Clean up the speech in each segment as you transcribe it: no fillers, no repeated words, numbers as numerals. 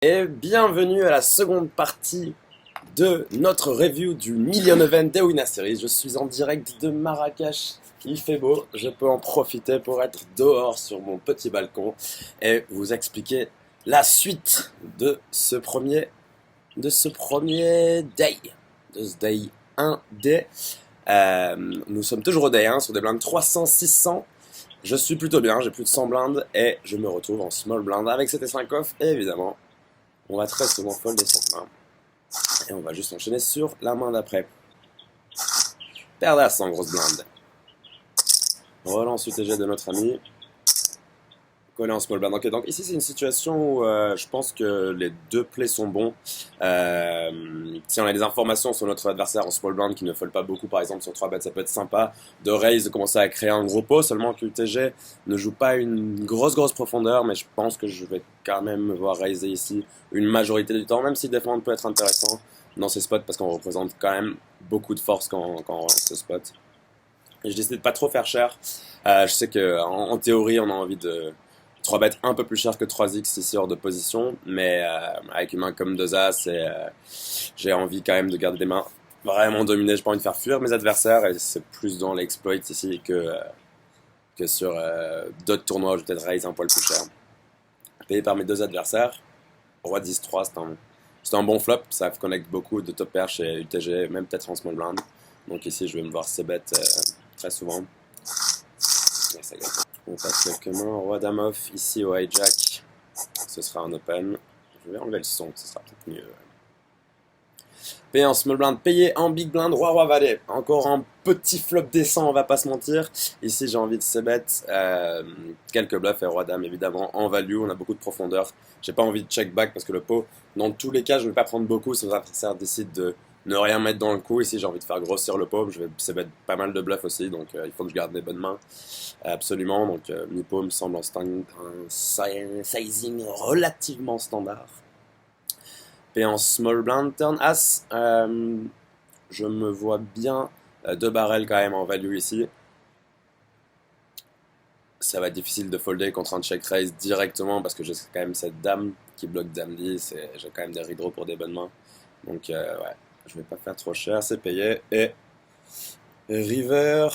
Et bienvenue à la seconde partie de notre review du Million Event des Winner Series. Je suis en direct de Marrakech, il fait beau, je peux en profiter pour être dehors sur mon petit balcon et vous expliquer la suite de ce premier day, de ce day 1D. Nous sommes toujours au day 1 sur des blindes 300-600. Je suis plutôt bien, j'ai plus de 100 blindes et je me retrouve en small blind avec cet S5 off et évidemment on va très souvent fold des 100 mains. Et on va juste enchaîner sur la main d'après. Paire d'as en grosse blinde. Relance UTG de notre ami. Collé en small blind. Ok, donc ici c'est une situation où je pense que les deux plays sont bons. Si on a des informations sur notre adversaire en small blind qui ne fold pas beaucoup, par exemple sur 3 bêtes, ça peut être sympa de raise, de commencer à créer un gros pot. Seulement que l'UTG ne joue pas une grosse profondeur, mais je pense que je vais quand même me voir raiser ici une majorité du temps, même si défendre peut être intéressant dans ces spots parce qu'on représente quand même beaucoup de force quand on relance ce spot. Et je décide de pas trop faire cher. Je sais que en théorie on a envie de 3 bêtes un peu plus cher que 3x ici hors de position, mais avec une main comme 2 as, j'ai envie quand même de garder des mains vraiment dominées. J'ai pas envie de faire fuir mes adversaires et c'est plus dans l'exploit ici que sur d'autres tournois où je vais peut-être raise un poil plus cher. Payé par mes deux adversaires, roi 10-3, c'est un bon flop, ça connecte beaucoup de top pair chez UTG, même peut-être en small blind. Donc ici je vais me voir ces bêtes très souvent. Et ça gagne. On passe quelques mains, roi dame off, ici au hijack, ce sera un open. Je vais enlever le son, ce sera peut-être mieux. Payé en small blind, payé en big blind, roi valet. Encore un petit flop décent, on va pas se mentir. Ici j'ai envie de ces bêtes, quelques bluffs et roi dame évidemment en value, on a beaucoup de profondeur. J'ai pas envie de check back parce que le pot, dans tous les cas je vais pas prendre beaucoup si votre adversaire décide de ne rien mettre dans le coup. Ici j'ai envie de faire grossir le pot, je vais c'est pas mal de bluffs aussi, donc il faut que je garde des bonnes mains. Absolument, donc mi-pot me semble un sizing relativement standard. Et en small blind, turn as, je me vois bien 2 barrels quand même en value ici. Ça va être difficile de folder contre un check raise directement parce que j'ai quand même cette dame qui bloque dame 10 et j'ai quand même des redraws pour des bonnes mains. Donc ouais, je vais pas faire trop cher, c'est payé. Et river,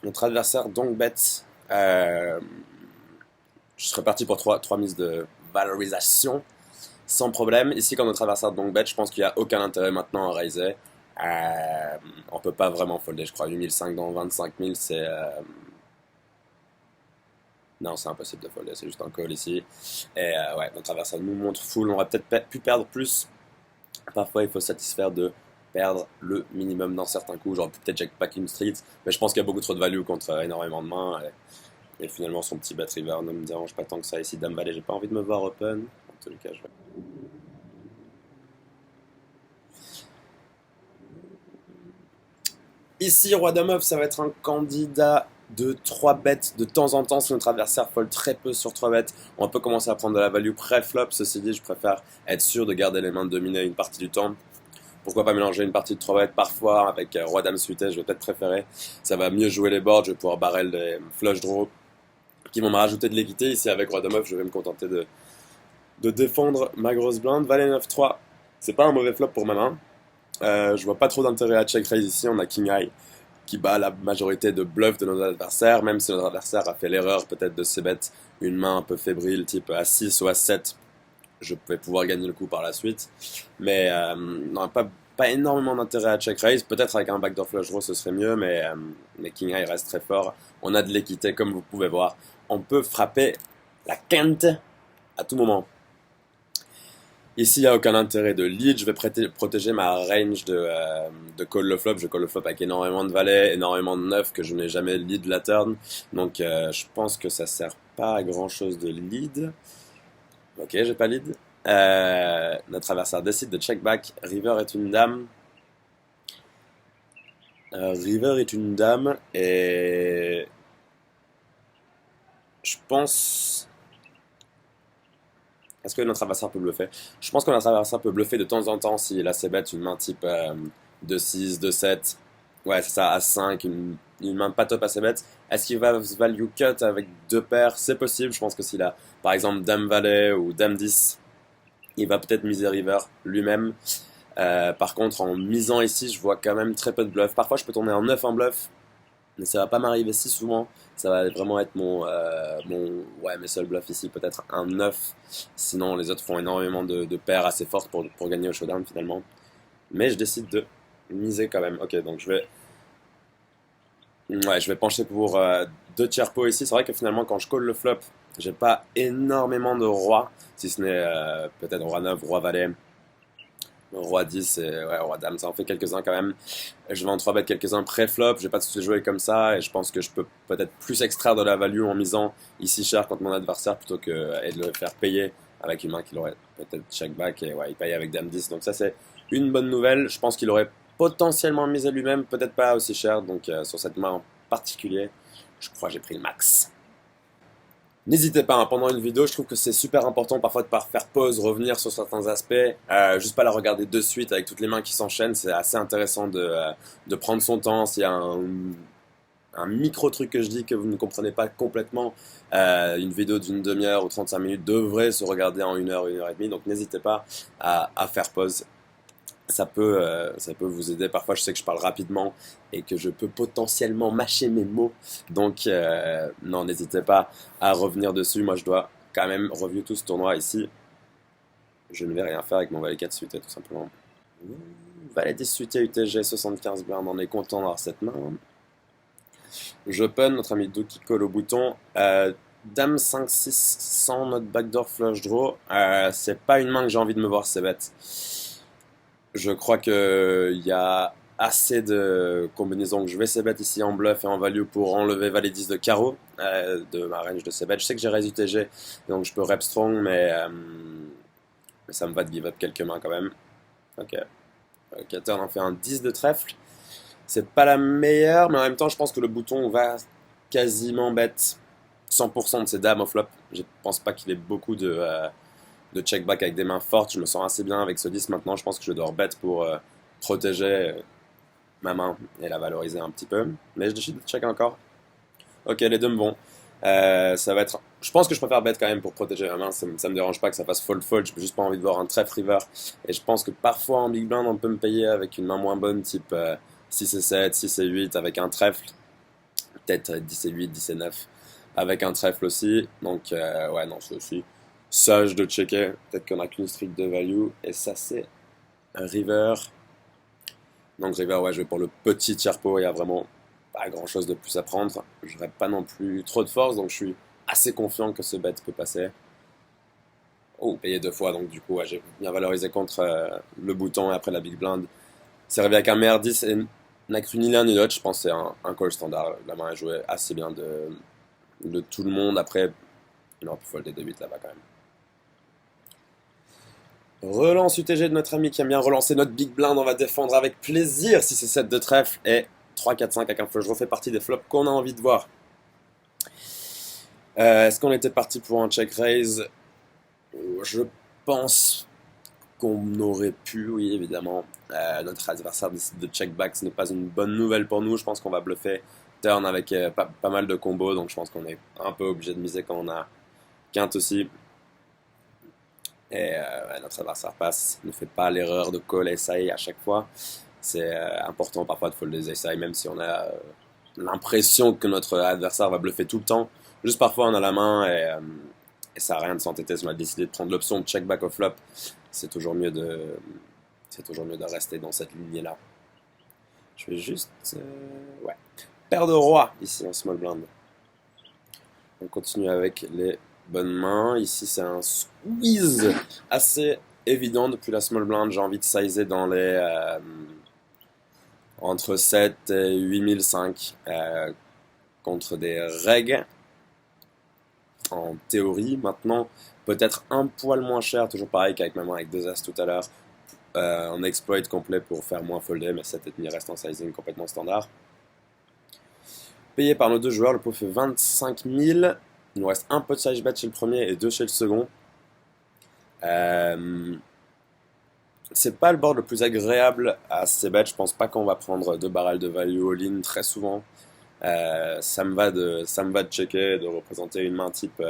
notre adversaire donc bet. Je serais parti pour 3 mises de valorisation sans problème. Ici, quand notre adversaire donc bet, je pense qu'il n'y a aucun intérêt maintenant à raiser. On peut pas vraiment folder, je crois. 8005 dans 25 000, c'est... Non, c'est impossible de folder, c'est juste un call ici. Et ouais, notre adversaire nous montre full, on aurait peut-être pu perdre plus. Parfois, il faut satisfaire de perdre le minimum dans certains coups. J'aurais pu peut-être check back in street, mais je pense qu'il y a beaucoup trop de value contre énormément de mains. Et finalement, son petit bet river ne me dérange pas tant que ça. Ici, dame valet, j'ai pas envie de me voir open. En tous les cas, je vais... Ici, roi dame off, ça va être un candidat de 3 bêtes de temps en temps. Si notre adversaire fold très peu sur 3 bêtes, on peut commencer à prendre de la value pré-flop. Ceci dit, je préfère être sûr de garder les mains dominées une partie du temps. Pourquoi pas mélanger une partie de 3 bêtes parfois avec roi dame suité, je vais peut-être préférer. Ça va mieux jouer les boards, je vais pouvoir barrel des flush draws qui vont me rajouter de l'équité. Ici, avec roi dame off, je vais me contenter de défendre ma grosse blinde. Valet 9-3, c'est pas un mauvais flop pour ma main. Je vois pas trop d'intérêt à check raise ici. On a King High qui bat la majorité de bluffs de nos adversaires, même si notre adversaire a fait l'erreur peut-être de se bet une main un peu fébrile, type A6 ou A7. Je vais pouvoir gagner le coup par la suite. Mais non, pas énormément d'intérêt à check raise. Peut-être avec un backdoor flush draw ce serait mieux, mais King High reste très fort. On a de l'équité comme vous pouvez voir. On peut frapper la quinte à tout moment. Ici, il n'y a aucun intérêt de lead, je vais protéger ma range de call le flop. Je call le flop avec énormément de valets, énormément de neufs que je n'ai jamais lead la turn. Donc je pense que ça sert pas à grand chose de lead. Ok, j'ai pas lead. Notre adversaire décide de check back. River est une dame. River est une dame et je pense... Est-ce que notre adversaire peut bluffer? Je pense que notre adversaire peut bluffer de temps en temps s'il a ses bêtes, une main type 2-6, 2-7. Ouais, c'est ça, As-5, une main pas top à ses bêtes. Est-ce qu'il va value cut avec 2 paires? C'est possible, je pense que s'il a par exemple Dame Valet ou Dame 10, Il va peut-être miser river lui-même. Par contre, en misant ici, je vois quand même très peu de bluff. Parfois, je peux tourner en 9 en bluff, mais ça va pas m'arriver si souvent. Ça va vraiment être ouais, mes seuls bluffs ici, peut-être un 9. Sinon, les autres font énormément de paires assez fortes pour gagner au showdown finalement. Mais je décide de miser quand même. Ok, donc ouais, je vais pencher pour 2 tiers pot ici. C'est vrai que finalement, quand je call le flop, j'ai pas énormément de rois, si ce n'est peut-être roi 9, roi valet. Roi 10 et ouais, roi dame, ça en fait quelques-uns quand même. Je vais en 3 bet quelques-uns pré-flop, je vais pas tous les jouer comme ça et je pense que je peux peut-être plus extraire de la value en misant ici cher contre mon adversaire plutôt que et de le faire payer avec une main qu'il aurait peut-être check back et ouais, il paye avec dame 10. Donc ça c'est une bonne nouvelle. Je pense qu'il aurait potentiellement misé lui-même, peut-être pas aussi cher. Donc sur cette main en particulier, je crois que j'ai pris le max. N'hésitez pas, hein, pendant une vidéo, je trouve que c'est super important parfois de pas faire pause, revenir sur certains aspects, juste pas la regarder de suite avec toutes les mains qui s'enchaînent. C'est assez intéressant de prendre son temps. S'il y a un micro truc que je dis que vous ne comprenez pas complètement, une vidéo d'une demi-heure ou 35 minutes devrait se regarder en 1 heure, 1 heure et demie. Donc n'hésitez pas à faire pause. Ça peut vous aider. Parfois, je sais que je parle rapidement et que je peux potentiellement mâcher mes mots. Donc, non, n'hésitez pas à revenir dessus. Moi, je dois quand même review tout ce tournoi ici. Je ne vais rien faire avec mon valet 4 suité, tout simplement. Valet 10 suité UTG, 75 blindes. On est content d'avoir cette main. Je pun, notre ami Do qui colle au bouton. Dame 5-6 sans notre backdoor flush draw. C'est pas une main que j'ai envie de me voir, c'est bête. Je crois qu'il y a assez de combinaisons que je vais c-bet ici en bluff et en value pour enlever valet 10 de carreau de ma range de c-bet. Je sais que j'ai raise UTG, donc je peux rep strong, mais ça me va de give up quelques mains quand même. Ok. Ok, turn en fait un 10 de trèfle. C'est pas la meilleure, mais en même temps, je pense que le bouton va quasiment bet 100% de ses dames au flop. Je pense pas qu'il ait beaucoup de check back avec des mains fortes. Je me sens assez bien avec ce 10 maintenant. Je pense que je dois bet pour protéger ma main et la valoriser un petit peu. Mais je décide de check encore. Ok, les deux me vont. Ça va être. Je pense que je préfère bet quand même pour protéger ma main. Ça me dérange pas que ça fasse fold-fold. J'ai juste pas envie de voir un trèfle river. Et je pense que parfois en big blind, on peut me payer avec une main moins bonne, type 6 et 7, 6 et 8 avec un trèfle. Peut-être 10 et 8, 10 et 9 avec un trèfle aussi. Donc, ouais, non, c'est aussi sage de checker. Peut-être qu'on n'a qu'une streak de value. Et ça, c'est un river. Donc, river, ouais, je vais pour le petit tiers pot. Il y a vraiment pas grand chose de plus à prendre. Je n'aurai pas non plus trop de force. Donc, je suis assez confiant que ce bet peut passer. Oh, payé 2 fois. Donc, du coup, ouais, j'ai bien valorisé contre le bouton et après la big blind. C'est arrivé avec un meilleur 10 et n'a cru ni l'un ni l'autre. Je pense que c'est un call standard. La main a joué assez bien de tout le monde. Après, il aurait pu folder de 8 là-bas quand même. Relance UTG de notre ami qui aime bien relancer notre big blind. On va défendre avec plaisir si c'est 7 de trèfle et 3, 4, 5 avec un flush. Je refais partie des flops qu'on a envie de voir. Est-ce qu'on était parti pour un check raise? Je pense qu'on aurait pu, oui évidemment. Notre adversaire décide de check back. Ce n'est pas une bonne nouvelle pour nous. Je pense qu'on va bluffer turn avec pas mal de combos. Donc je pense qu'on est un peu obligé de miser quand on a quinte aussi. Et notre adversaire passe, ne fait pas l'erreur de call SI à chaque fois. C'est important parfois de fold des SI, même si on a l'impression que notre adversaire va bluffer tout le temps. Juste parfois on a la main et ça n'a rien de s'entêter. Si on a décidé de prendre l'option de check back au flop, c'est toujours mieux de rester dans cette lignée-là. Je vais juste... ouais. Paire de roi ici en small blind. On continue avec les bonnes mains. Ici, c'est un squeeze assez évident depuis la small blind. J'ai envie de sizer dans les entre 7 et 8005 contre des règles. En théorie, maintenant, peut-être un poil moins cher, toujours pareil qu'avec ma main avec 2 as tout à l'heure. En exploit complet pour faire moins folder, mais 7,5 reste en sizing complètement standard. Payé par nos 2 joueurs, le pot fait 25 000. Il nous reste un peu de size bet chez le premier et 2 chez le second. C'est pas le board le plus agréable à ces bets. Je pense pas qu'on va prendre 2 barrels de value all-in très souvent. Ça me va de checker, de représenter une main type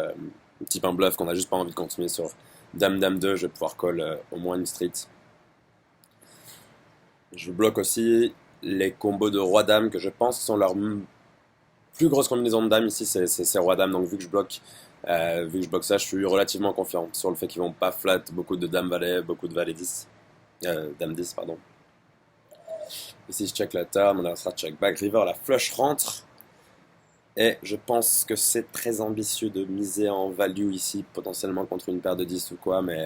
un bluff qu'on a juste pas envie de continuer sur Dame Dame 2, je vais pouvoir call au moins une street. Je bloque aussi les combos de Roi Dame que je pense sont leurs plus grosses combinaisons de Dame ici, c'est Roi Dame. Donc vu que je bloque ça, je suis relativement confiant sur le fait qu'ils vont pas flat beaucoup de Dame Valet, beaucoup de Valet 10, Dame 10 pardon. Ici je check la turn, mon adversaire check back, river, la flush rentre. Et je pense que c'est très ambitieux de miser en value ici, potentiellement contre une paire de 10 ou quoi, mais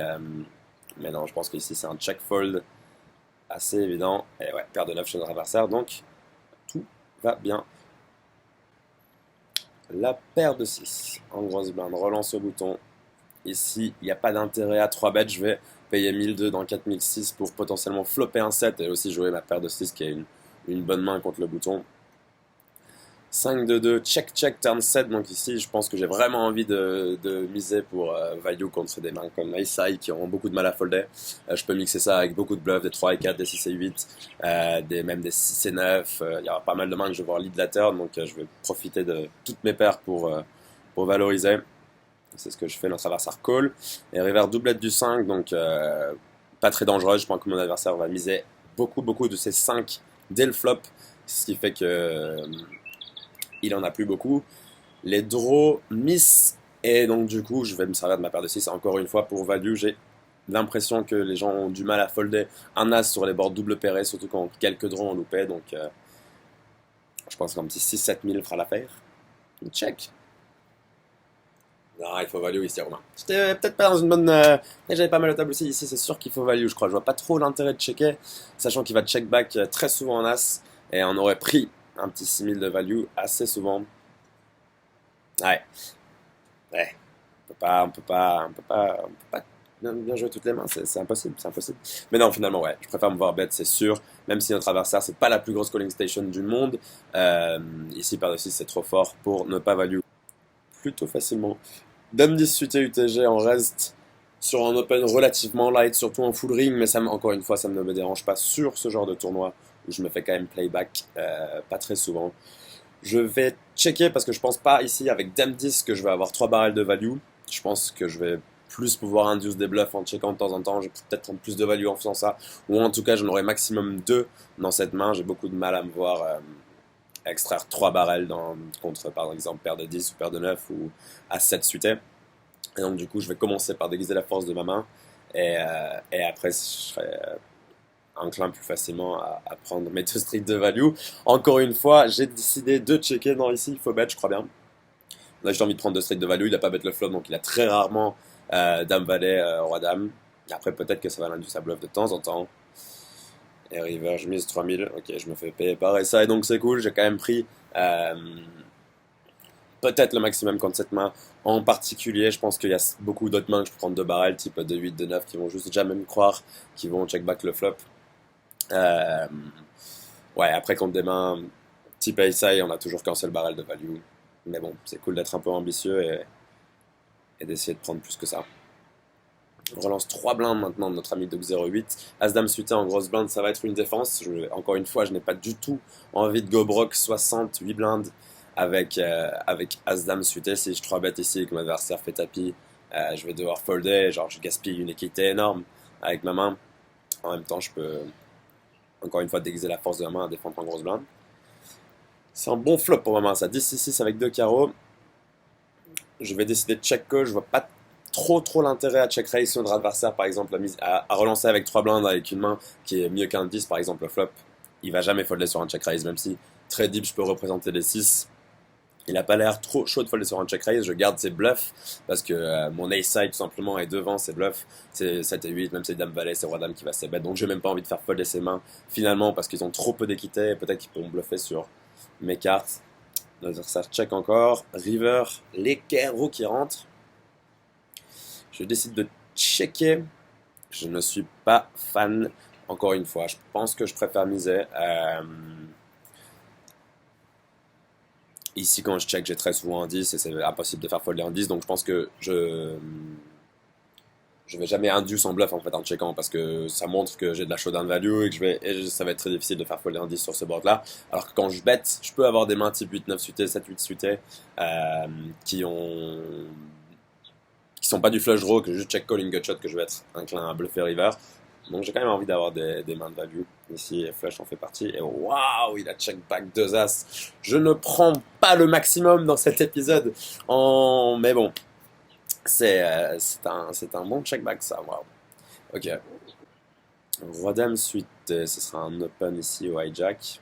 non, je pense qu'ici c'est un check fold assez évident. Et ouais, paire de 9 chez notre adversaire, donc tout va bien. La paire de 6 en grosse blinde, relance au bouton. Ici, il n'y a pas d'intérêt à 3 bêtes, je vais payer 1002 dans 4006 pour potentiellement flopper un 7 et aussi jouer ma paire de 6 qui a une bonne main contre le bouton. 5-2-2, check, turn 7, donc ici je pense que j'ai vraiment envie de miser pour value contre des mains comme Ace High qui auront beaucoup de mal à folder. Je peux mixer ça avec beaucoup de bluffs, des 3 et 4, des 6 et 8, même des 6 et 9, il y aura pas mal de mains que je vais voir lead la turn, donc je vais profiter de toutes mes paires pour valoriser. C'est ce que je fais, notre adversaire call. Et river doublette du 5, donc pas très dangereux, je pense que mon adversaire va miser beaucoup de ces 5 dès le flop, ce qui fait que il en a plus beaucoup. Les draws miss, et donc du coup je vais me servir de ma paire de 6 encore une fois pour value. J'ai l'impression que les gens ont du mal à folder un as sur les bords double pairés, surtout quand quelques draws ont loupé, donc je pense qu'un petit 6-7 000 fera l'affaire. Check. Non, il faut value ici, Romain. J'étais peut-être pas dans une bonne. J'avais pas mal de table aussi. Ici, c'est sûr qu'il faut value, je crois. Je vois pas trop l'intérêt de checker, sachant qu'il va check back très souvent en as, et on aurait pris un petit 6000 de value assez souvent. Ouais. Ouais. On peut pas bien jouer toutes les mains, c'est impossible, c'est impossible. Mais non, finalement, ouais, je préfère me voir bet, c'est sûr, même si notre adversaire, c'est pas la plus grosse calling station du monde. Ici, par dessus, c'est trop fort pour ne pas value plutôt facilement. Dame 10 suité UTG en reste sur un open relativement light, surtout en full ring, mais ça, encore une fois, ça ne me dérange pas sur ce genre de tournoi où je me fais quand même playback pas très souvent. Je vais checker parce que je pense pas ici avec Dame 10 que je vais avoir 3 barrels de value. Je pense que je vais plus pouvoir induce des bluffs en checkant de temps en temps. Je vais peut-être prendre plus de value en faisant ça. Ou en tout cas, j'en aurai maximum 2 dans cette main. J'ai beaucoup de mal à me voir extraire 3 barrels contre par exemple paire de 10 ou paire de 9 ou à 7 suité. Et donc du coup, je vais commencer par déguiser la force de ma main. Et après, je serai enclin plus facilement à prendre mes 2 streets de value. Encore une fois, j'ai décidé de checker. Non, ici, il faut bet, je crois bien. Là, j'ai envie de prendre 2 streets de value. Il n'a pas bet le flop, donc il a très rarement Dame Valet, Roi Dame. Après, peut-être que ça va l'induire sa bluff de temps en temps. Et river, je mise 3000. Ok, je me fais payer par ça. Et donc, c'est cool. J'ai quand même pris peut-être le maximum contre cette main. En particulier, je pense qu'il y a beaucoup d'autres mains que je peux prendre 2 barrels, type de 8, de 9, qui vont juste jamais me croire, qui vont check back le flop. Ouais, après contre des mains type Ace on a toujours qu'un seul barrel de value. Mais bon, c'est cool d'être un peu ambitieux et d'essayer de prendre plus que ça. On relance 3 blindes maintenant de notre ami Dog 08. As-Dame suité en grosse blinde, ça va être une défense. Encore une fois, je n'ai pas du tout envie de go broke 68 blindes avec As-Dame suité. Si je 3 bet ici et que mon adversaire fait tapis, je vais devoir folder. Genre, je gaspille une équité énorme avec ma main. En même temps, je peux encore une fois déguiser la force de la main à défendre en grosse blinde. C'est un bon flop pour ma main, ça. 10-6-6 avec 2 carreaux. Je vais décider de check call. Je vois pas trop l'intérêt à check raise sur notre adversaire, par exemple, à relancer avec 3 blindes avec une main qui est mieux qu'un 10, par exemple, le flop. Il va jamais folder sur un check raise, même si très deep, je peux représenter les 6. Il n'a pas l'air trop chaud de folder sur un check raise. Je garde ses bluffs parce que mon ace side tout simplement est devant ses bluffs. C'est 7 et 8, même c'est dame valet, c'est roi dame qui va se bet. Donc j'ai même pas envie de faire folder ses mains finalement parce qu'ils ont trop peu d'équité et peut-être qu'ils pourront bluffer sur mes cartes. L'adversaire check encore. River, les carreaux qui rentrent. Je décide de checker. Je ne suis pas fan. Encore une fois, je pense que je préfère miser. Ici, quand je check, j'ai très souvent un 10 et c'est impossible de faire folder un 10. Donc je pense que je vais jamais induce en bluff en fait en checkant parce que ça montre que j'ai de la showdown value et que ça va être très difficile de faire folder un 10 sur ce board là. Alors que quand je bet, je peux avoir des mains type 8-9 suités, 7-8 suités qui qui sont pas du flush draw, que juste check calling gut shot, que je vais être inclin à bluffer river. Donc j'ai quand même envie d'avoir des mains de value. Ici, flush en fait partie. Et waouh, il a check back 2 as. Je ne prends pas le maximum dans cet épisode. Mais bon, c'est un bon check back ça. Waouh. Ok. Roi dame suite, ce sera un open ici au hijack.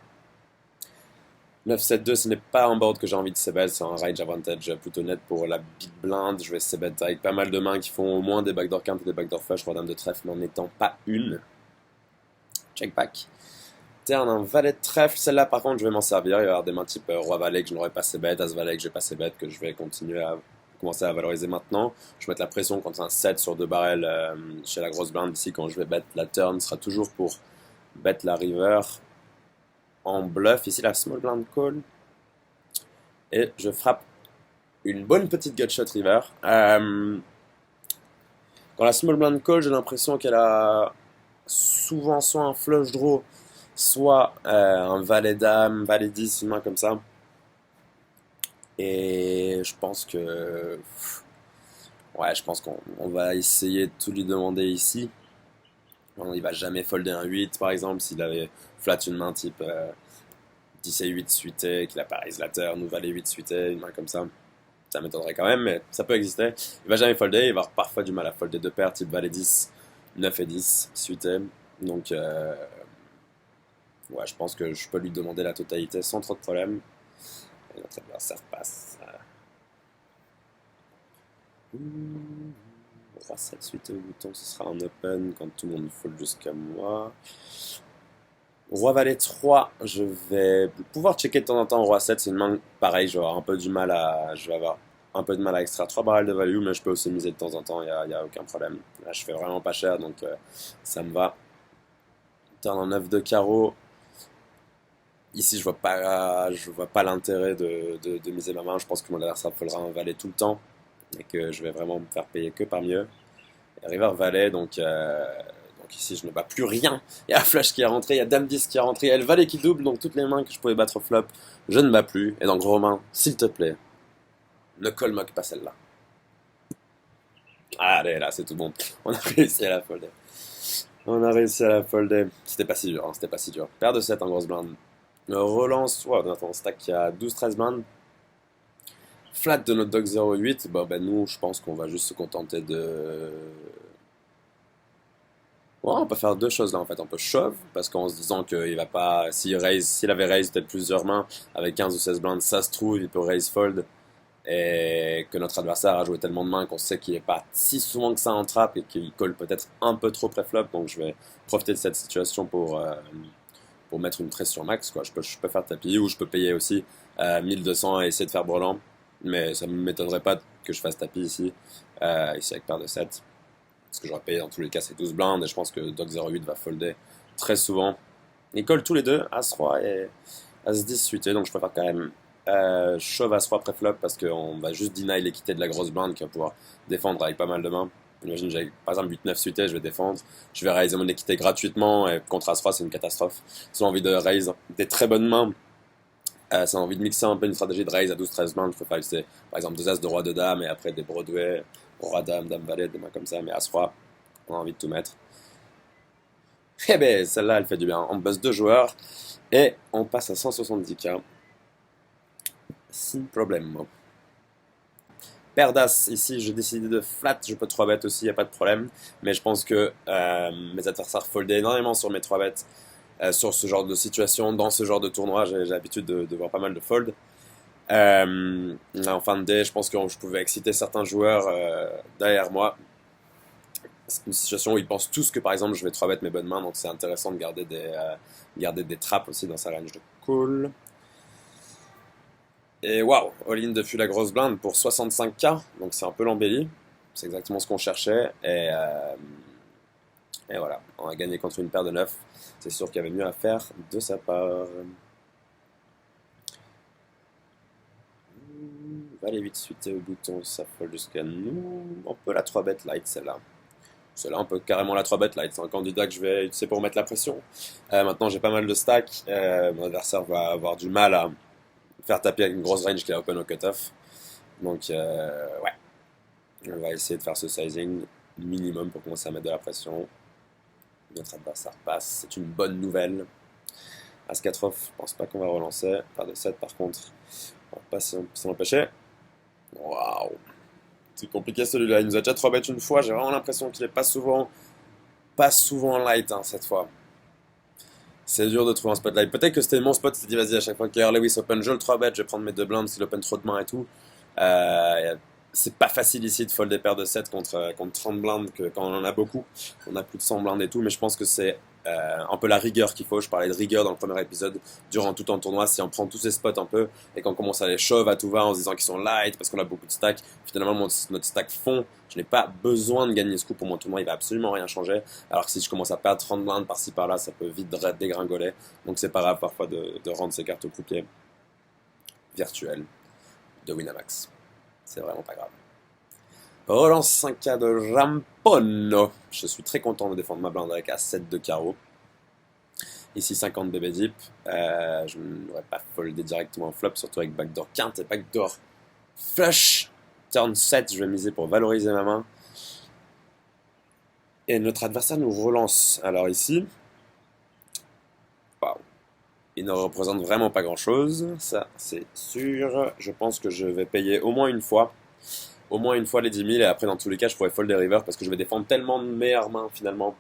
9-7-2, ce n'est pas un board que j'ai envie de c-bet, c'est un range advantage plutôt net pour la big blind. Je vais c-bet avec pas mal de mains qui font au moins des backdoor quinte et des backdoor flush, roi dame de trèfle n'en étant pas une. Check back. Turn un valet de trèfle, celle-là par contre je vais m'en servir, il va y avoir des mains type roi valet que je n'aurais pas c-bet, as valet que j'ai pas c-bet, que je vais commencer à valoriser maintenant. Je vais mettre la pression quand c'est un 7 sur 2 barrels chez la grosse blind ici, quand je vais bet la turn, sera toujours pour bet la river. En bluff, ici la small blind call. Et je frappe une bonne petite gut shot river. Quand la small blind call, j'ai l'impression qu'elle a souvent soit un flush draw, soit un valet dame, valet 10, une main comme ça. Et je pense que... Ouais, je pense qu'on va essayer de tout lui demander ici. Il va jamais folder un 8 par exemple, s'il avait flat une main type 10 et 8 suité, qu'il a pas raise la turn ou valet 8 suité, une main comme ça. Ça m'étonnerait quand même, mais ça peut exister. Il va jamais folder, il va avoir parfois du mal à folder deux paires type valet 10, 9 et 10 suité. Donc ouais, je pense que je peux lui demander la totalité sans trop de problème. Et notre adversaire passe. Roi 7 suite au bouton, ce sera un open quand tout le monde fold jusqu'à moi. Roi valet 3, je vais pouvoir checker de temps en temps roi 7, c'est une main pareil, je vais avoir un peu de mal à extraire 3 barrels de value, mais je peux aussi miser de temps en temps, il n'y a aucun problème. Là je fais vraiment pas cher, donc ça me va. Turn en 9 de carreau. Ici je vois pas l'intérêt de miser ma main, je pense que mon adversaire foldera un valet tout le temps, et que je vais vraiment me faire payer que par mieux. Et river valet, donc ici je ne bats plus rien. Il y a la flush qui est rentrée, il y a dame 10 qui est rentrée, il y a le valet qui double, donc toutes les mains que je pouvais battre au flop, je ne bats plus. Et donc Romain, s'il te plaît, ne call-mock pas celle-là. Allez, là c'est tout bon. On a réussi à la folder. C'était pas si dur, c'était pas si dur. Paire de 7 en grosse blinde. Relance, wow, attends, stack qui a 12-13 blindes. Flat de notre dog 08, nous je pense qu'on va juste se contenter de... Ouais, on peut faire deux choses là en fait. On peut shove, parce qu'en se disant qu'il va pas. S'il avait raise peut-être plusieurs mains avec 15 ou 16 blindes, ça se trouve, il peut raise fold. Et que notre adversaire a joué tellement de mains qu'on sait qu'il n'est pas si souvent que ça en trap et qu'il colle peut-être un peu trop pré-flop. Donc je vais profiter de cette situation pour mettre une pression max, quoi. Je peux faire tapis ou je peux payer aussi 1200 et essayer de faire brelan. Mais ça ne m'étonnerait pas que je fasse tapis ici, ici avec paire de 7. Parce que j'aurais payé dans tous les cas ces 12 blindes et je pense que Dog 08 va folder très souvent. Ils collent tous les deux, As-Roi et As-10 suité, donc je préfère quand même shove As-Roi pré-flop parce qu'on va juste deny l'équité de la grosse blinde qui va pouvoir défendre avec pas mal de mains. Imagine j'ai par exemple 8-9 suité, je vais défendre, je vais raiser mon équité gratuitement et contre As-Roi c'est une catastrophe. Si on a envie de raise des très bonnes mains, si on a envie de mixer un peu une stratégie de raise à 12-13 blindes, je préfère utiliser par exemple 2 As de Roi de Dame et après des Broadway, Roi Dame, Dame Valet, des mains comme ça, mais As-Roi, on a envie de tout mettre. Eh ben, celle-là, elle fait du bien. On buzz 2 joueurs et on passe à 170k. Sin problème. Paire d'As, ici, j'ai décidé de flat, je peux 3 bêtes aussi, y a pas de problème. Mais je pense que mes adversaires foldaient énormément sur mes 3 bêtes. Sur ce genre de situation, dans ce genre de tournoi, j'ai l'habitude de voir pas mal de fold. En fin de day, je pense que je pouvais exciter certains joueurs derrière moi. C'est une situation où ils pensent tous que par exemple je vais 3 bet mes bonnes mains, donc c'est intéressant de garder des traps aussi dans sa range de call. Et waouh, all-in depuis la grosse blinde pour 65k, donc c'est un peu l'embellie. C'est exactement ce qu'on cherchait. Et voilà, on a gagné contre une paire de 9. C'est sûr qu'il y avait mieux à faire de sa part. Valet 8 suite au bouton, ça fold jusqu'à nous. On peut la 3 bet light celle-là. Celle-là, on peut carrément la 3 bet light. C'est un candidat que je vais utiliser pour mettre la pression. Maintenant, j'ai pas mal de stacks. Mon adversaire va avoir du mal à faire taper avec une grosse range qui est open au cutoff. Donc, ouais. On va essayer de faire ce sizing minimum pour commencer à mettre de la pression. Notre adversaire passe, c'est une bonne nouvelle. As-4 off, je pense pas qu'on va relancer. Paire de 7 par contre, on va pas s'en empêcher. Waouh! C'est compliqué celui-là, il nous a déjà 3 bêtes une fois, j'ai vraiment l'impression qu'il est pas souvent light hein, cette fois. C'est dur de trouver un spot light. Peut-être que c'était mon spot, c'était dit vas-y à chaque fois que Lewis open, je le 3 bet, je vais prendre mes 2 blindes s'il open trop de mains et tout. C'est pas facile ici de fold des paires de 7 contre 30 blindes que quand on en a beaucoup. On a plus de 100 blindes et tout, mais je pense que c'est un peu la rigueur qu'il faut. Je parlais de rigueur dans le premier épisode. Durant tout un tournoi, si on prend tous ces spots un peu et qu'on commence à les shove à tout va en se disant qu'ils sont light parce qu'on a beaucoup de stacks, finalement notre stack fond. Je n'ai pas besoin de gagner ce coup pour mon tournoi, il va absolument rien changer. Alors que si je commence à perdre 30 blindes par-ci par-là, ça peut vite dégringoler. Donc c'est pas grave parfois de rendre ces cartes au croupier virtuel de Winamax. C'est vraiment pas grave. Relance 5K de Rampono. Je suis très content de défendre ma blinde avec A7 de carreau. Ici 50 bébé deep. Je n'aurais pas foldé directement en flop, surtout avec backdoor quinte et backdoor flush. Turn 7, je vais miser pour valoriser ma main. Et notre adversaire nous relance. Alors ici, waouh, il ne représente vraiment pas grand chose, ça c'est sûr. Je pense que je vais payer au moins une fois les 10 000 et après dans tous les cas je pourrais fold des river parce que je vais défendre tellement de meilleures mains finalement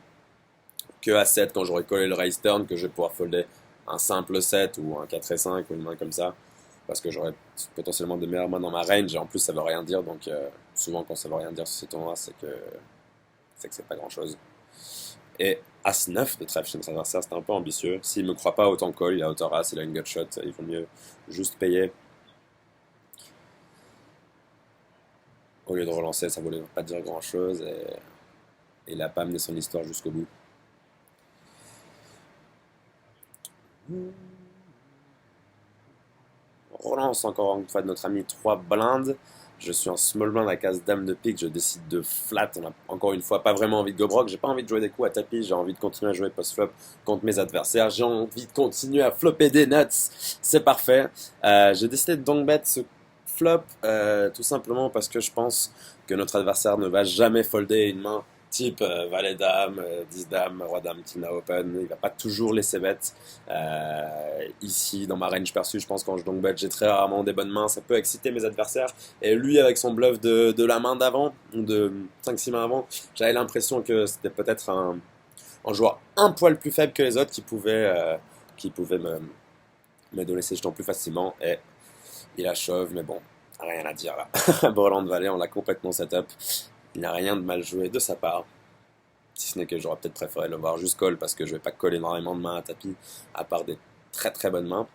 que à 7 quand j'aurai collé le raise turn que je vais pouvoir folder un simple 7 ou un 4 et 5 ou une main comme ça parce que j'aurai potentiellement de meilleures mains dans ma range et en plus ça veut rien dire donc souvent quand ça veut rien dire sur ces tournois c'est que c'est pas grand chose. Et As-9 de trèfle chez notre adversaire, c'était un peu ambitieux. S'il me croit pas, autant call, il a autant As, il a une gut shot, il vaut mieux juste payer. Au lieu de relancer, ça voulait pas dire grand chose et il a pas amené son histoire jusqu'au bout. On relance encore une fois de notre ami 3 blindes. Je suis en small blind à case dame de pique, je décide de flat. On a encore une fois pas vraiment envie de go broke. J'ai pas envie de jouer des coups à tapis, j'ai envie de continuer à jouer post-flop contre mes adversaires. J'ai envie de continuer à flopper des nuts. C'est parfait. J'ai décidé de donc bet ce flop tout simplement parce que je pense que notre adversaire ne va jamais folder une main type valet dame, 10 dame, roi dame qu'il n'a open. Il va pas toujours laisser bet. Ici, dans ma range perçue, je pense quand je donc bet, j'ai très rarement des bonnes mains. Ça peut exciter mes adversaires. Et lui, avec son bluff de la main d'avant, de 5-6 mains avant, j'avais l'impression que c'était peut-être un joueur un poil plus faible que les autres qui pouvait me donner ses jetons plus facilement. Et il a shove, mais bon, rien à dire là. Borland Valley, on l'a complètement setup. Il n'y a rien de mal joué de sa part. Si ce n'est que j'aurais peut-être préféré le voir juste call parce que je vais pas coller énormément de mains à tapis à part des très très bonnes mains.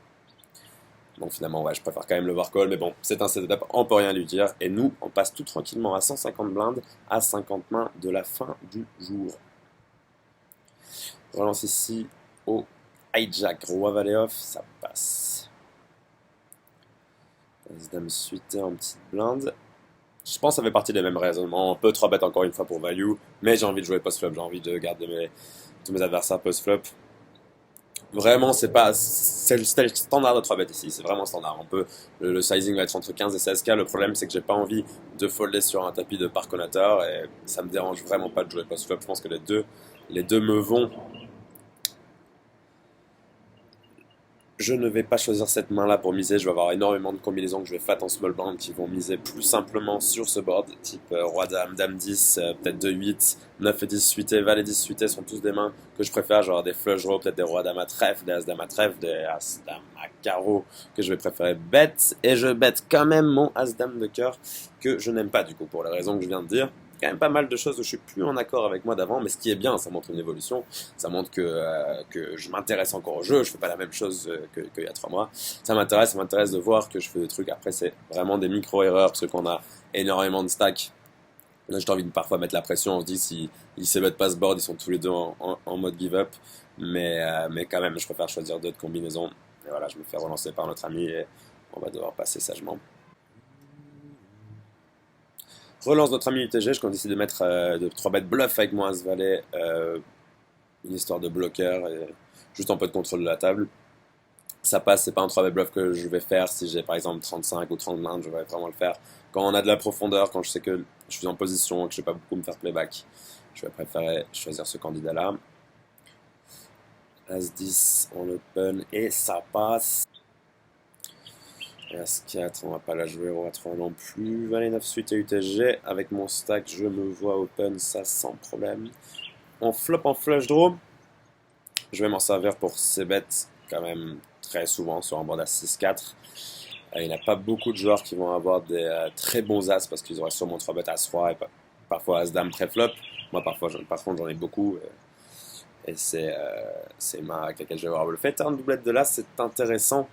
Donc finalement, ouais, je préfère quand même le voir call, mais bon, c'est un setup, on peut rien lui dire. Et nous, on passe tout tranquillement à 150 blindes, à 50 mains de la fin du jour. Relance ici au hijack, roi valet off, ça passe. Dame suité en petite blinde. Je pense que ça fait partie des mêmes raisonnements. On peut 3 bet encore une fois pour value, mais j'ai envie de jouer post-flop, j'ai envie de garder tous mes adversaires post-flop. Vraiment, c'est le standard de 3 bet ici, c'est vraiment standard. Le sizing va être entre 15 et 16K. Le problème, c'est que j'ai pas envie de folder sur un tapis de parconateur et ça me dérange vraiment pas de jouer post-flop. Je pense que les deux me vont. Je ne vais pas choisir cette main-là pour miser. Je vais avoir énormément de combinaisons que je vais flat en small blind qui vont miser plus simplement sur ce board, type roi-dame, dame-10, peut-être 2-8, 9 et 10 suité, valet 10 suité sont tous des mains que je préfère. Genre des flush draws, peut-être des rois-dame à trèfle, des as-dame à trèfle, des as-dame à carreau que je vais préférer bet. Et je bet quand même mon as-dame de cœur que je n'aime pas du coup pour les raisons que je viens de dire. Quand même pas mal de choses où je suis plus en accord avec moi d'avant, mais ce qui est bien, ça montre une évolution, ça montre que je m'intéresse encore au jeu, je fais pas la même chose qu'il y a 3 mois. Ça m'intéresse de voir que je fais des trucs. Après, c'est vraiment des micro-erreurs, parce qu'on a énormément de stacks. Là, j'ai envie de parfois mettre la pression, on se dit si ils ne pas ce board, ils sont tous les deux en mode give-up, mais quand même, je préfère choisir d'autres combinaisons. Et voilà, je me fais relancer par notre ami et on va devoir passer sagement. Relance notre ami UTG, je décide de mettre de 3 bêtes bluff avec moi à ce valet, une histoire de bloqueur et juste un peu de contrôle de la table. Ça passe, c'est pas un 3-bet bluff que je vais faire si j'ai par exemple 35 ou 30 blindes, je vais vraiment le faire. Quand on a de la profondeur, quand je sais que je suis en position et que je vais pas beaucoup me faire playback, je vais préférer choisir ce candidat-là. As-10 en open et ça passe. As-4, on va pas la jouer au A3 non plus. Valet 9 suite et UTG. Avec mon stack, je me vois open ça sans problème. On flop en flush draw. Je vais m'en servir pour c-bet quand même très souvent sur un board à 6-4. Il n'y a pas beaucoup de joueurs qui vont avoir des très bons as parce qu'ils auraient sûrement 3 bêtes as-roi et parfois as-dame pré-flop. Moi, parfois, par contre, j'en ai beaucoup. Et c'est ma avec laquelle je vais avoir le fait. Un doublette de l'as, c'est intéressant.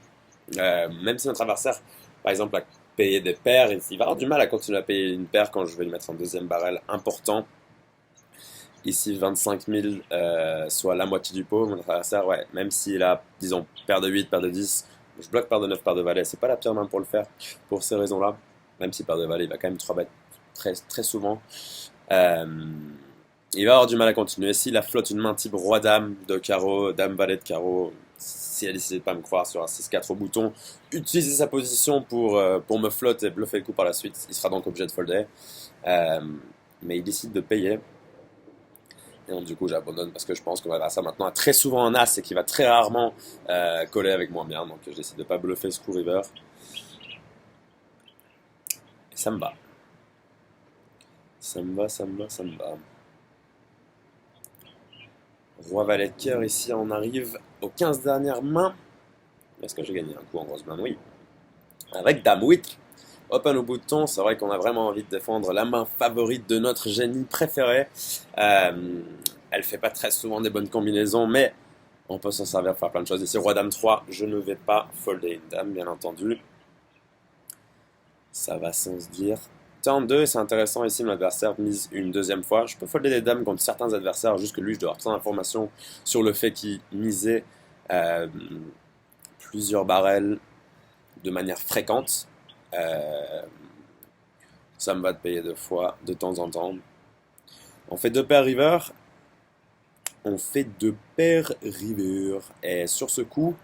Même si notre adversaire, par exemple, a payé des paires, il va avoir du mal à continuer à payer une paire quand je vais lui mettre un deuxième barrel important. Ici, 25 000, soit la moitié du pot. Mon adversaire, ouais, même s'il a, disons, paire de 8, paire de 10, je bloque paire de 9, paire de valet. C'est pas la pire main pour le faire, pour ces raisons-là. Même si paire de valet, il va quand même 3 bêtes très, très souvent. Il va avoir du mal à continuer. S'il a flotte une main type roi-dame de carreau, dame-valet de carreau, si elle décide de pas me croire sur un 6-4 au bouton, utiliser sa position pour me flotter et bluffer le coup par la suite, il sera donc obligé de folder. Mais il décide de payer. Et donc du coup j'abandonne parce que je pense qu'on va voir ça maintenant a très souvent un as et qui va très rarement coller avec moi bien. Donc je décide de pas bluffer ce coup river. Et ça me va. Ça me va, ça me va, ça me va. Roi valet de cœur ici, on arrive aux 15 dernières mains. Est-ce que j'ai gagné un coup en grosse main? Oui. Avec dame 8. Open au bouton, c'est vrai qu'on a vraiment envie de défendre la main favorite de notre génie préféré. Elle fait pas très souvent des bonnes combinaisons, mais on peut s'en servir pour faire plein de choses. Ici, roi dame 3, je ne vais pas folder une dame, bien entendu. Ça va sans se dire. Turn 2, c'est intéressant ici, mon adversaire mise une deuxième fois. Je peux folder des dames contre certains adversaires, juste que lui, je dois avoir plein d'informations sur le fait qu'il misait plusieurs barrels de manière fréquente. Ça me va de payer 2 fois de temps en temps. On fait 2 paires river. On fait 2 paires river. Et sur ce coup,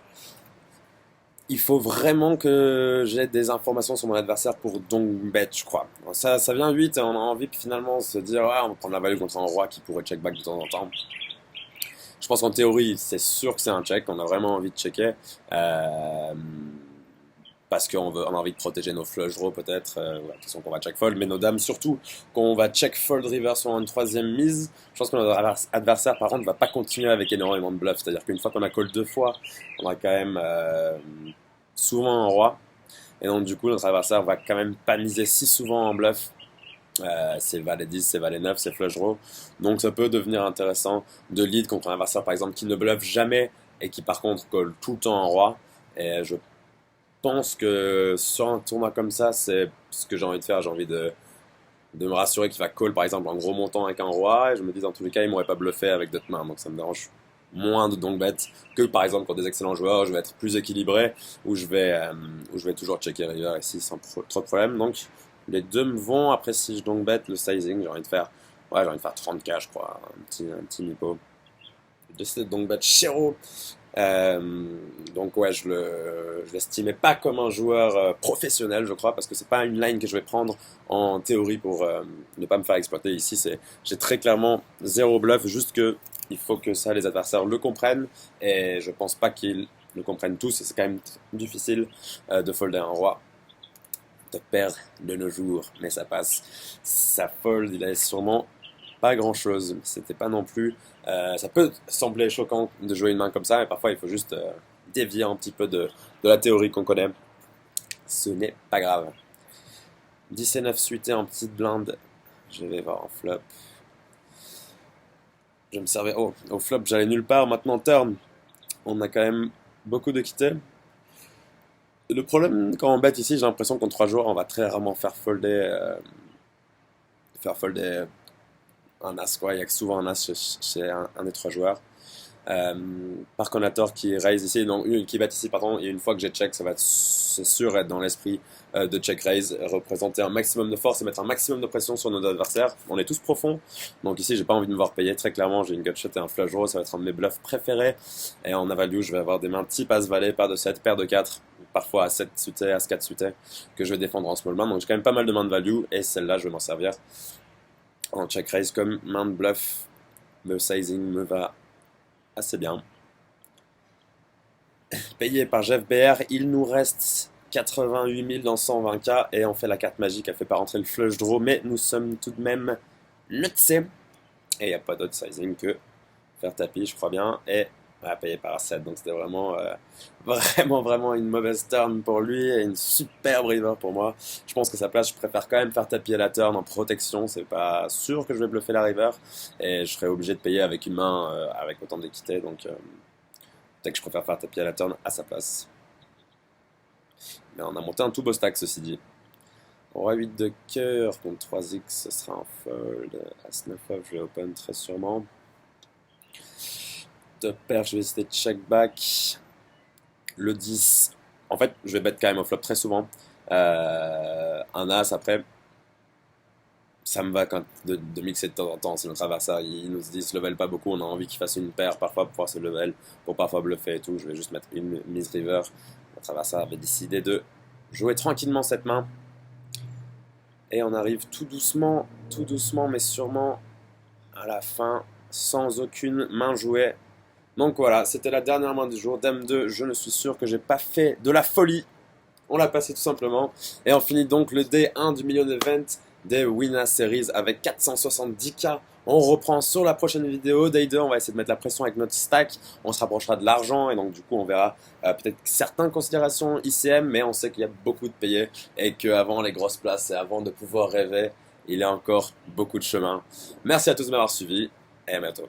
il faut vraiment que j'ai des informations sur mon adversaire pour donc bet, je crois. Ça vient 8 et on a envie de finalement se dire on va prendre la value contre un roi qui pourrait check back de temps en temps. Je pense qu'en théorie, c'est sûr que c'est un check, on a vraiment envie de checker. Parce qu'on a envie de protéger nos flush draws peut-être, de toute façon qu'on va check fold, mais nos dames surtout, qu'on va check fold river sur une troisième mise, je pense que notre adversaire par contre ne va pas continuer avec énormément de bluff, c'est-à-dire qu'une fois qu'on a call 2 fois, on a quand même souvent un roi, et donc du coup notre adversaire va quand même pas miser si souvent en bluff, c'est valet 10, c'est valet 9, c'est flush draw, donc ça peut devenir intéressant de lead contre un adversaire par exemple qui ne bluffe jamais et qui par contre call tout le temps en roi, et je pense que sur un tournoi comme ça, c'est ce que j'ai envie de faire. J'ai envie de me rassurer qu'il va call par exemple un gros montant avec un roi. Et je me dis dans tous les cas, il m'aurait pas bluffé avec d'autres mains. Donc ça me dérange moins de donc bet que par exemple contre des excellents joueurs. Je vais être plus équilibré où je vais toujours checker river ici sans trop de problème. Donc les deux me vont. Après si je donc bet le sizing, j'ai envie de faire 30k je crois. Un petit nipo. Je décide donc bet Chero. Donc ouais, je l'estimais pas comme un joueur professionnel, je crois, parce que c'est pas une line que je vais prendre en théorie pour ne pas me faire exploiter. Ici, j'ai très clairement zéro bluff, juste que il faut que ça les adversaires le comprennent, et je pense pas qu'ils le comprennent tous, et c'est quand même difficile de folder un roi de paire de nos jours, mais ça passe. Ça fold, il a sûrement pas grand chose. C'était pas non plus. Ça peut sembler choquant de jouer une main comme ça, mais parfois il faut juste dévier un petit peu de la théorie qu'on connaît. Ce n'est pas grave. 10 et 9 suité en petite blinde. Je vais voir en flop. Je vais me servir. Oh, au flop, j'allais nulle part. Maintenant, turn. On a quand même beaucoup d'équité. Le problème, quand on bet ici, j'ai l'impression qu'en 3 joueurs, on va très rarement faire folder un as, quoi. Il y a souvent un as chez un des 3 joueurs. Par Conator qui raise ici, donc qui bat ici, pardon, et une fois que j'ai check, ça va c'est sûr être dans l'esprit de check raise, représenter un maximum de force et mettre un maximum de pression sur nos adversaires. On est tous profonds, donc ici j'ai pas envie de me voir payer, très clairement j'ai une gut shot et un flush draw, ça va être un de mes bluffs préférés, et en value je vais avoir des mains type as-valet, paire de 7, paire de 4, parfois à 7 suités, as 4 suités, que je vais défendre en small blind, donc j'ai quand même pas mal de mains de value, et celle-là je vais m'en servir en check raise comme main de bluff. Le sizing me va assez bien. Payé par Jeff BR, il nous reste 88 000 dans 120K et on fait la carte magique, elle fait pas rentrer le flush draw, mais nous sommes tout de même nutsés. Et il n'y a pas d'autre sizing que faire tapis, je crois bien, et payé par 7. Donc c'était vraiment, vraiment une mauvaise turn pour lui et une superbe river pour moi. Je pense que sa place, je préfère quand même faire tapis à la turn en protection. C'est pas sûr que je vais bluffer la river et je serais obligé de payer avec une main avec autant d'équité. Donc peut-être que je préfère faire tapis à la turn à sa place. Mais on a monté un tout beau stack ceci dit. Roi 8 de cœur contre 3x, ce sera un fold. As 9 off, je vais open très sûrement. De paire, je vais essayer de check back. Le 10, en fait, je vais bet quand même au flop très souvent. Un as, après, ça me va quand de mixer de temps en temps. Si notre adversaire il nous dit se level pas beaucoup, on a envie qu'il fasse une paire parfois pour pouvoir se level, pour parfois bluffer et tout. Je vais juste mettre une mise river. Notre adversaire avait décidé de jouer tranquillement cette main. Et on arrive tout doucement mais sûrement à la fin, sans aucune main jouée. Donc voilà, c'était la dernière main du jour. Dame 2, je ne suis sûr que j'ai pas fait de la folie. On l'a passé tout simplement. Et on finit donc le D1 du Million Event des Winner Series avec 470K. On reprend sur la prochaine vidéo. Day 2, on va essayer de mettre la pression avec notre stack. On se rapprochera de l'argent et donc du coup on verra peut-être certaines considérations ICM, mais on sait qu'il y a beaucoup de payés et qu'avant les grosses places et avant de pouvoir rêver, il y a encore beaucoup de chemin. Merci à tous de m'avoir suivi et à bientôt.